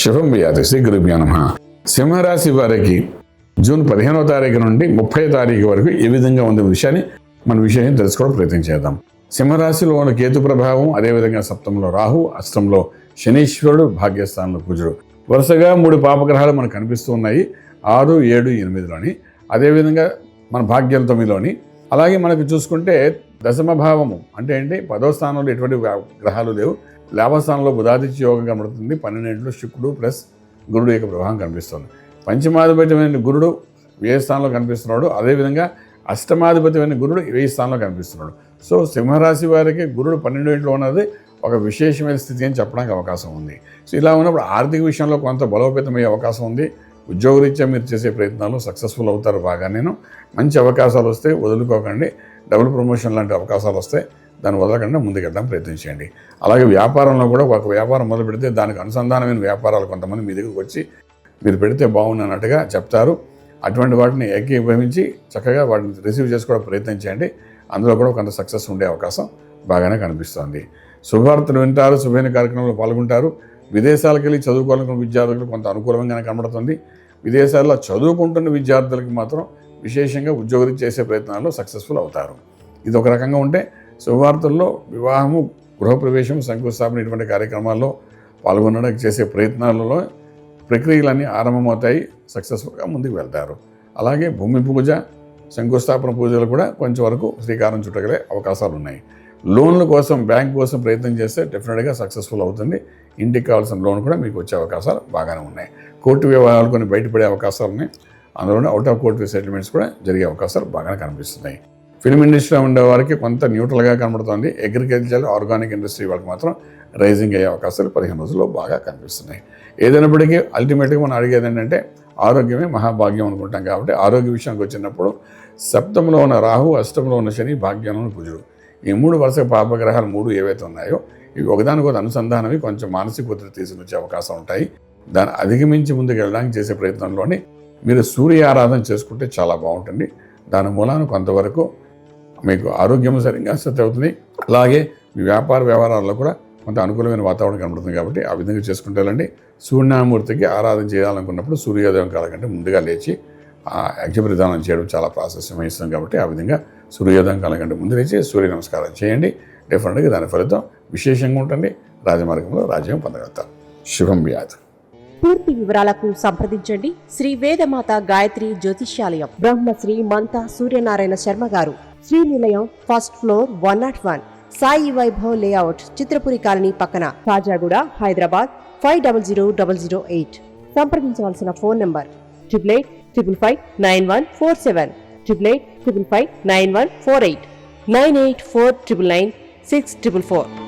శుభం వ్యాధి శ్రీ గురుభ్యో నమః. సింహరాశి వారికి జూన్ 15వ తారీఖు నుండి 30వ తారీఖు వరకు ఏ విధంగా ఉంది విషయాన్ని మన విషయాన్ని తెలుసుకోవడం ప్రయత్నం చేద్దాం. సింహరాశిలో ఉన్న కేతు ప్రభావం, అదేవిధంగా సప్తమంలో రాహు, అష్టంలో శనీశ్వరుడు, భాగ్యస్థానంలో కుజుడు, వరుసగా 3 పాపగ్రహాలు మనకు కనిపిస్తూ ఉన్నాయి. 6, 7, 8లోని, అదేవిధంగా మన భాగ్యం 9లోని. అలాగే మనకు చూసుకుంటే దశమ భావము అంటే ఏంటి, 10వ స్థానంలో ఎటువంటి గ్రహాలు లేవు. లాభస్థానంలో బుధాదిత్య యోగం కనబడుతుంది. 12లో శుక్రుడు ప్లస్ గురుడు యొక్క ప్రభావం కనిపిస్తుంది. పంచమాధిపత్యమైన గురుడు వ్యయ స్థానంలో కనిపిస్తున్నాడు. అదేవిధంగా అష్టమాధిపత్యమైన గురుడు వ్యయ స్థానంలో కనిపిస్తున్నాడు. సో సింహరాశి వారికి గురుడు 12లో ఉన్నది ఒక విశేషమైన స్థితి అని చెప్పడానికి అవకాశం ఉంది. సో ఇలా ఉన్నప్పుడు ఆర్థిక విషయంలో కొంత బలోపేతమయ్యే అవకాశం ఉంది. ఉద్యోగరీత్యా మీరు చేసే ప్రయత్నాలు సక్సెస్ఫుల్ అవుతారు. బాగా మంచి అవకాశాలు వస్తే వదులుకోకండి. డబుల్ ప్రమోషన్ లాంటి అవకాశాలు వస్తే దాన్ని వదలకుండా ముందుకెళ్ళడం ప్రయత్నించండి. అలాగే వ్యాపారంలో కూడా ఒక వ్యాపారం మొదలు పెడితే దానికి అనుసంధానమైన వ్యాపారాలు కొంతమంది మీ దగ్గరకు వచ్చి మీరు పెడితే బాగున్నట్టుగా చెప్తారు. అటువంటి వాటిని ఏకీభవించి చక్కగా వాటిని రిసీవ్ చేసుకోవడం ప్రయత్నం చేయండి. అందులో కూడా కొంత సక్సెస్ ఉండే అవకాశం బాగానే కనిపిస్తుంది. శుభవార్తలు వింటారు, శుభైన కార్యక్రమంలో పాల్గొంటారు. విదేశాలకు వెళ్ళి చదువుకోవాలనుకున్న విద్యార్థులకు కొంత అనుకూలంగానే కనబడుతుంది. విదేశాల్లో చదువుకుంటున్న విద్యార్థులకి మాత్రం విశేషంగా ఉద్యోగం చేసే ప్రయత్నాల్లో సక్సెస్ఫుల్ అవుతారు. ఇది ఒక రకంగా ఉంటే శుభవార్తల్లో వివాహము, గృహప్రవేశం, శంకుస్థాపన ఇటువంటి కార్యక్రమాల్లో పాల్గొనడానికి చేసే ప్రయత్నాలలో ప్రక్రియలన్నీ ఆరంభమవుతాయి. సక్సెస్ఫుల్గా ముందుకు వెళ్తారు. అలాగే భూమి పూజ, శంకుస్థాపన పూజలు కూడా కొంచెం వరకు శ్రీకారం చుట్టగలే అవకాశాలు ఉన్నాయి. లోన్ల కోసం బ్యాంక్ కోసం ప్రయత్నం చేస్తే డెఫినెట్గా సక్సెస్ఫుల్ అవుతుంది. ఇంటికి కావాల్సిన లోన్ కూడా మీకు వచ్చే అవకాశాలు బాగానే ఉన్నాయి. కోర్టు వ్యవహారాలు కొన్ని బయటపడే అవకాశాలు ఉన్నాయి. అందులోనే అవుట్ ఆఫ్ కోర్టు సెటిల్మెంట్స్ కూడా జరిగే అవకాశాలు బాగానే కనిపిస్తున్నాయి. ఫిల్మ్ ఇండస్ట్రీలో ఉండే వారికి కొంత న్యూట్రల్గా కనబడుతుంది. అగ్రికల్చర్, ఆర్గానిక్ ఇండస్ట్రీ వాళ్ళకి మాత్రం రైజింగ్ అయ్యే అవకాశాలు 15 రోజుల్లో బాగా కనిపిస్తున్నాయి. ఏదైనప్పటికీ అల్టిమేట్గా మనం అడిగేది ఏంటంటే ఆరోగ్యమే మహాభాగ్యం అనుకుంటాం. కాబట్టి ఆరోగ్య విషయానికి వచ్చినప్పుడు సప్తమంలో ఉన్న రాహు, అష్టంలో ఉన్న శని, భాగ్యంలో ఉన్న కుజుడు, ఈ 3 వరుస పాపగ్రహాలు 3 ఏవైతే ఉన్నాయో ఇవి ఒకదానికొక అనుసంధానమే కొంచెం మానసిక ఒత్తిడి తీసుకొచ్చే అవకాశం ఉంటాయి. దాన్ని అధిగమించి ముందుకు వెళ్ళడానికి చేసే ప్రయత్నంలోనే మీరు సూర్య ఆరాధన చేసుకుంటే చాలా బాగుంటుంది. దాని మూలాన కొంతవరకు మీకు ఆరోగ్యం సరిగ్గా సెట్ అవుతుంది. అలాగే మీ వ్యాపార వ్యవహారాల్లో కూడా కొంత అనుకూలమైన వాతావరణం కనబడుతుంది. కాబట్టి ఆ విధంగా చేసుకుంటే వెళ్ళండి. సూర్యనామూర్తికి ఆరాధన చేయాలనుకున్నప్పుడు సూర్యోదయం కాలం కంటే ముందుగా లేచి యజ్ఞ ప్రదానం చేయడం చాలా ప్రాశస్యమయిస్తుంది. కాబట్టి ఆ విధంగా సూర్యోదయం కాలం కంటే ముందు లేచి సూర్య నమస్కారం చేయండి. డెఫినెట్గా దాని ఫలితం విశేషంగా ఉంటుంది. రాజమార్గంలో రాజ్యం పొందగలుగుతారు. శుభం వ్యాధి. పూర్తి వివరాలకు సంప్రదించండి శ్రీ వేదమాత గాయత్రి జ్యోతిష్యాలయం, బ్రహ్మశ్రీ మంతా సూర్యనారాయణ శర్మ గారు, Srinilayam, first floor, 101, Sai Vaibhav layout, Chitrapuri colony పక్కన, కాజాగూడ, హైదరాబాద్ 500008. సంప్రదించవలసిన ఫోన్ నంబర్ 8855559147, 8855559148, 9849996644.